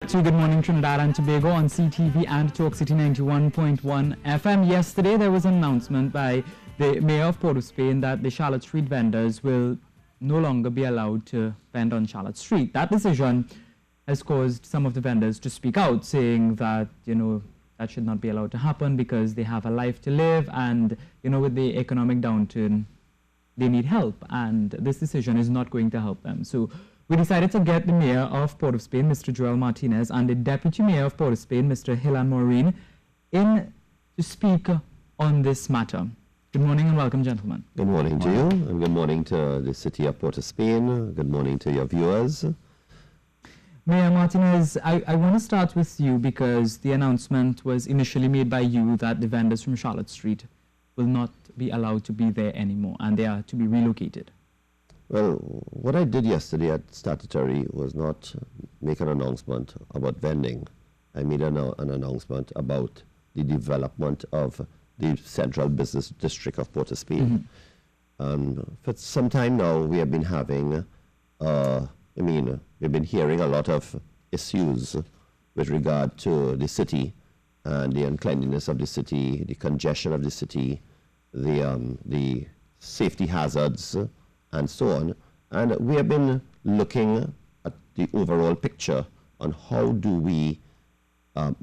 to Good Morning Trinidad and Tobago on CTV and Talk City 91.1 FM. Yesterday, there was an announcement by the Mayor of Port of Spain that the Charlotte Street vendors will no longer be allowed to vend on Charlotte Street. That decision has caused some of the vendors to speak out, saying that, that should not be allowed to happen because they have a life to live and, with the economic downturn, they need help, and this decision is not going to help them. So we decided to get the Mayor of Port of Spain, Mr. Joel Martinez, and the Deputy Mayor of Port of Spain, Mr. Hilan Maureen, in to speak on this matter. Good morning and welcome, gentlemen. Good morning to you, and good morning to the city of Port of Spain. Good morning to your viewers. Mayor Martinez, I want to start with you because the announcement was initially made by you that the vendors from Charlotte Street will not be allowed to be there anymore and they are to be relocated. Well, what I did yesterday at Statutory was not make an announcement about vending. I made an announcement about the development of the Central Business District of Port of Spain. For some time now, we have been having, we've been hearing a lot of issues with regard to the city and the uncleanliness of the city, the congestion of the city, the safety hazards, and so on. And we have been looking at the overall picture on how do we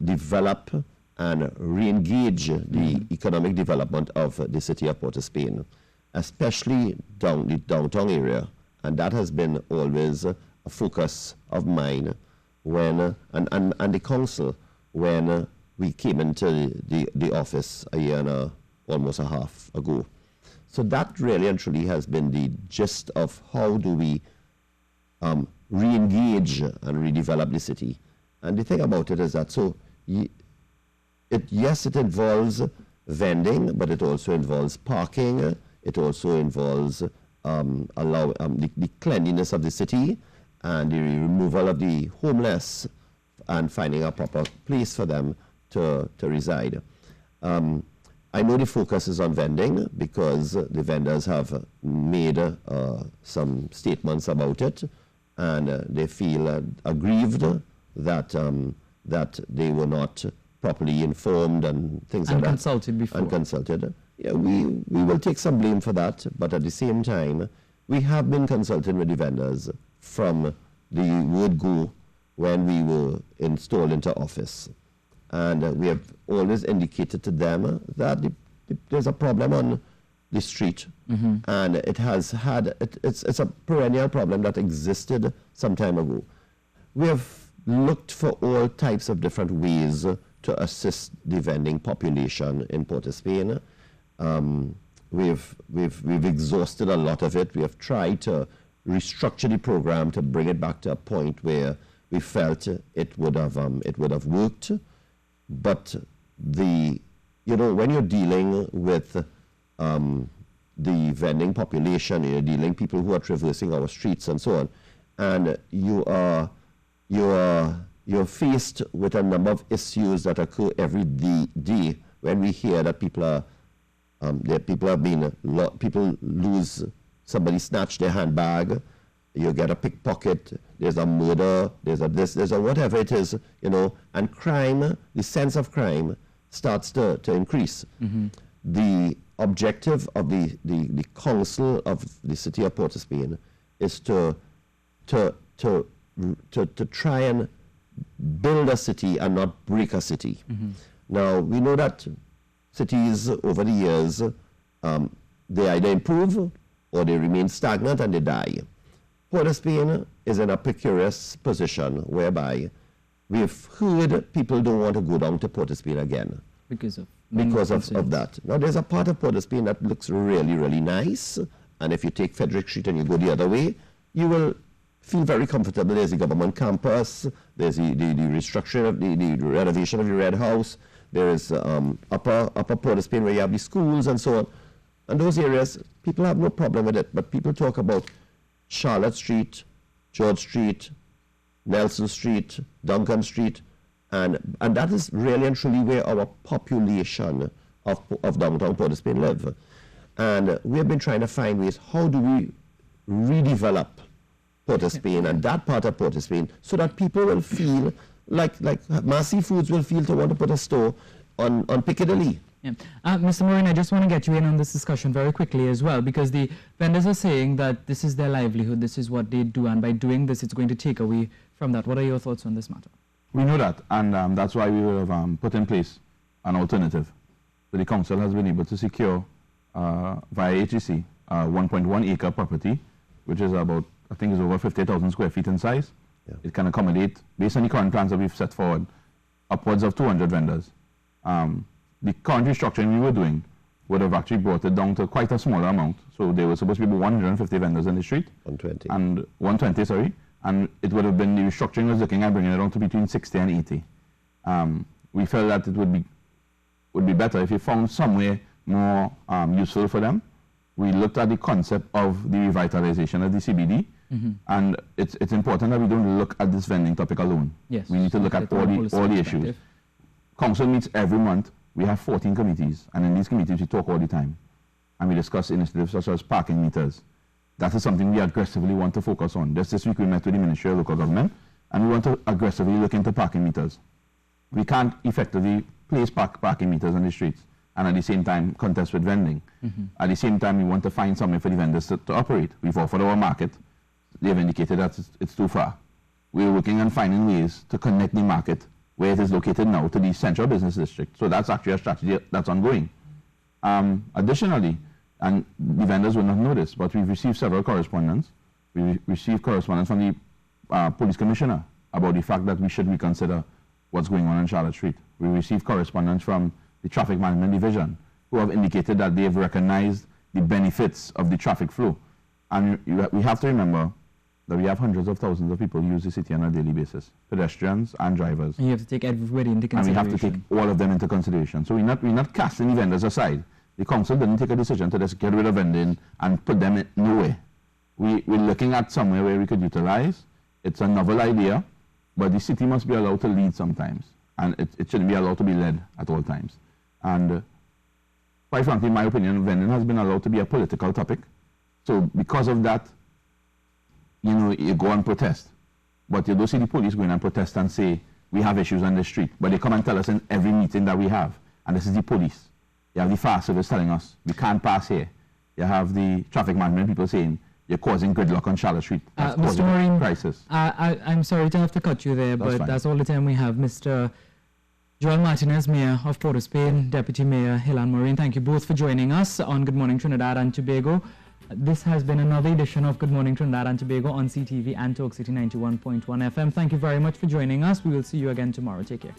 develop and re-engage the economic development of the city of Port of Spain, especially the downtown area. And that has been always a focus of mine when, and the council, when we came into the office a year and almost a half ago. So that really and truly has been the gist of how do we re-engage and redevelop the city. And the thing about it is that, yes, it involves vending, but it also involves parking. It also involves the cleanliness of the city and the removal of the homeless and finding a proper place for them to reside. I know the focus is on vending because the vendors have made some statements about it, and they feel aggrieved that they were not properly informed and things like that. And consulted before. And consulted. Yeah, we will take some blame for that, but at the same time, we have been consulting with the vendors from the word go when we were installed into office. And we have always indicated to them that there's a problem on the street, and it has had, it's a perennial problem that existed some time ago. We have looked for all types of different ways to assist the vending population in Port of Spain. We've exhausted a lot of it. We have tried to restructure the program to bring it back to a point where we felt it would have worked. But when you're dealing with the vending population, you're dealing with people who are traversing our streets and so on, and you're faced with a number of issues that occur every day when we hear that people lose, somebody snatch their handbag, you get a pickpocket, there's a murder, there's a whatever it is, and crime, the sense of crime starts to increase. The objective of the council of the city of Port of Spain is to try and build a city and not break a city. Now, we know that cities over the years, they either improve or they remain stagnant and they die. Port of Spain is in a precarious position whereby we've heard people don't want to go down to Port of Spain again. Because of that. Now, there's a part of Port of Spain that looks really, really nice. And if you take Frederick Street and you go the other way, you will feel very comfortable. There's the government campus. There's the restructuring of the renovation of the Red House. There is upper Port of Spain where you have the schools and so on. And those areas, people have no problem with it. But people talk about Charlotte Street, George Street, Nelson Street, Duncan Street, and that is really and truly where our population of downtown Port of Spain live. And we have been trying to find ways, how do we redevelop Port of Spain and that part of Port of Spain so that people will feel like Massey Foods will feel to want to put a store on Piccadilly. Yeah. Mr. Morin, I just want to get you in on this discussion very quickly as well, because the vendors are saying that this is their livelihood, this is what they do, and by doing this, it's going to take away from that. What are your thoughts on this matter? We know that, and that's why we will have put in place an alternative. So the council has been able to secure, via HEC, 1.1 acre property, which is about, I think is over 50,000 square feet in size. Yeah. It can accommodate, based on the current plans that we've set forward, upwards of 200 vendors. The current restructuring we were doing would have actually brought it down to quite a smaller amount. So there were supposed to be 150 vendors in the street. 120. And 120, sorry. And it would have been, the restructuring was looking at bringing it down to between 60 and 80. We felt that it would be better if we found somewhere more useful for them. We looked at the concept of the revitalization of the CBD. And it's important that we don't look at this vending topic alone. Yes. We need to look at all the issues. Council meets every month. We have 14 committees, and in these committees we talk all the time. And we discuss initiatives such as parking meters. That is something we aggressively want to focus on. Just this week we met with the Ministry of Local Government, and we want to aggressively look into parking meters. We can't effectively place parking meters on the streets and at the same time contest with vending. At the same time, we want to find somewhere for the vendors to operate. We've offered our market. They've indicated that it's too far. We're working on finding ways to connect the market where it is located now to the central business district. So that's actually a strategy that's ongoing. Additionally, and the vendors will not know this, but we've received several correspondence. We received correspondence from the police commissioner about the fact that we should reconsider what's going on Charlotte Street. We received correspondence from the Traffic Management Division, who have indicated that they have recognized the benefits of the traffic flow. And we have to remember that we have hundreds of thousands of people who use the city on a daily basis, pedestrians and drivers. And you have to take everybody into consideration. And we have to take all of them into consideration. So we're not casting the vendors aside. The council didn't take a decision to just get rid of vending and put them in nowhere. We're looking at somewhere where we could utilize. It's a novel idea, but the city must be allowed to lead sometimes. And it shouldn't be allowed to be led at all times. And quite frankly, in my opinion, vending has been allowed to be a political topic. So because of that, you go and protest. But you don't see the police going and protest and say, we have issues on the street. But they come and tell us in every meeting that we have. And this is the police. You have the fire service telling us, we can't pass here. You have the traffic management people saying, you're causing gridlock on Charlotte Street. That's Mr. Morin, crisis. I'm sorry to have to cut you there, but that's all the time we have. Mr. Joel Martinez, Mayor of Port of Spain, Deputy Mayor Hillan Morin, thank you both for joining us on Good Morning Trinidad and Tobago. This has been another edition of Good Morning Trinidad and Tobago on CTV and Talk City 91.1 FM. Thank you very much for joining us. We will see you again tomorrow. Take care.